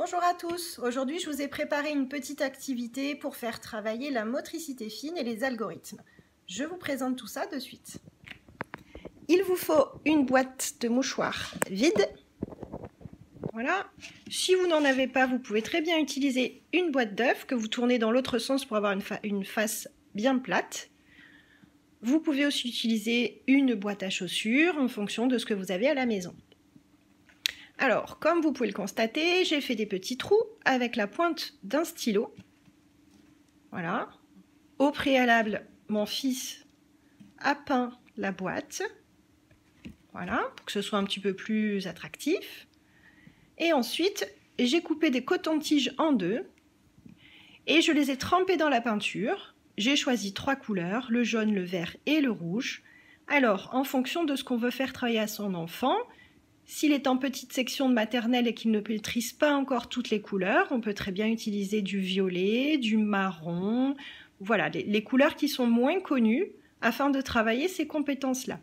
Bonjour à tous, aujourd'hui je vous ai préparé une petite activité pour faire travailler la motricité fine et les algorithmes. Je vous présente tout ça de suite. Il vous faut une boîte de mouchoirs vide. Voilà. Si vous n'en avez pas, vous pouvez très bien utiliser une boîte d'œufs que vous tournez dans l'autre sens pour avoir une face bien plate. Vous pouvez aussi utiliser une boîte à chaussures en fonction de ce que vous avez à la maison. Alors, comme vous pouvez le constater, j'ai fait des petits trous avec la pointe d'un stylo. Voilà. Au préalable, mon fils a peint la boîte. Voilà, pour que ce soit un petit peu plus attractif. Et ensuite, j'ai coupé des cotons-tiges en deux et je les ai trempés dans la peinture. J'ai choisi 3 couleurs, le jaune, le vert et le rouge. Alors, en fonction de ce qu'on veut faire travailler à son enfant, s'il est en petite section de maternelle et qu'il ne maîtrise pas encore toutes les couleurs, on peut très bien utiliser du violet, du marron, voilà, les couleurs qui sont moins connues afin de travailler ces compétences-là.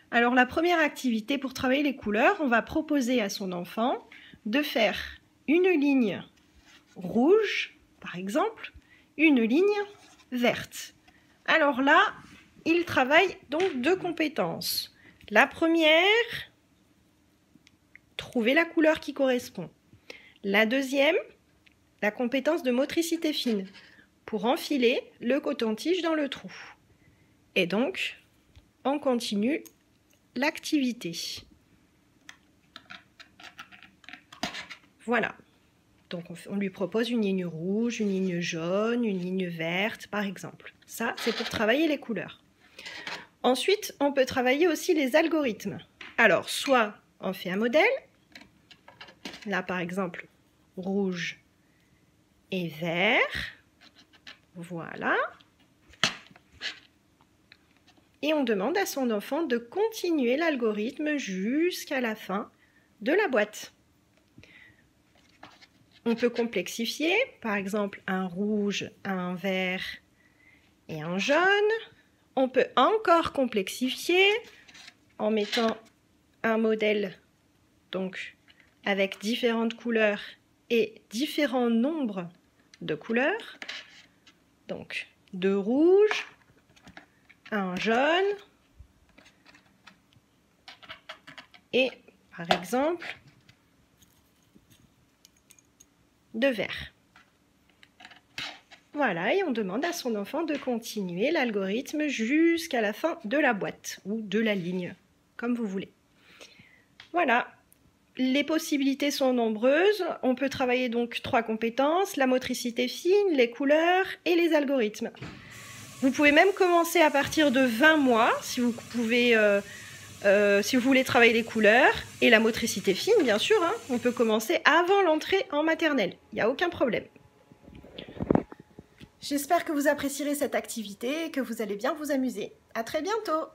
Alors la première activité pour travailler les couleurs, on va proposer à son enfant de faire une ligne rouge, par exemple, une ligne verte. Alors là, il travaille donc 2 compétences. La première, trouver la couleur qui correspond. La deuxième, la compétence de motricité fine, pour enfiler le coton-tige dans le trou. Et donc, on continue l'activité. Voilà. Donc, on lui propose une ligne rouge, une ligne jaune, une ligne verte, par exemple. Ça, c'est pour travailler les couleurs. Ensuite, on peut travailler aussi les algorithmes. Alors, soit on fait un modèle. Là, par exemple, rouge et vert. Voilà. Et on demande à son enfant de continuer l'algorithme jusqu'à la fin de la boîte. On peut complexifier, par exemple, un rouge, un vert et un jaune. On peut encore complexifier en mettant un modèle, donc, avec différentes couleurs et différents nombres de couleurs. Donc, 2 rouges, un jaune et, par exemple, 2 verts. Voilà, et on demande à son enfant de continuer l'algorithme jusqu'à la fin de la boîte ou de la ligne, comme vous voulez. Voilà. Les possibilités sont nombreuses. On peut travailler donc 3 compétences, la motricité fine, les couleurs et les algorithmes. Vous pouvez même commencer à partir de 20 mois si vous voulez travailler les couleurs et la motricité fine, bien sûr. Hein, on peut commencer avant l'entrée en maternelle. Il n'y a aucun problème. J'espère que vous apprécierez cette activité et que vous allez bien vous amuser. À très bientôt!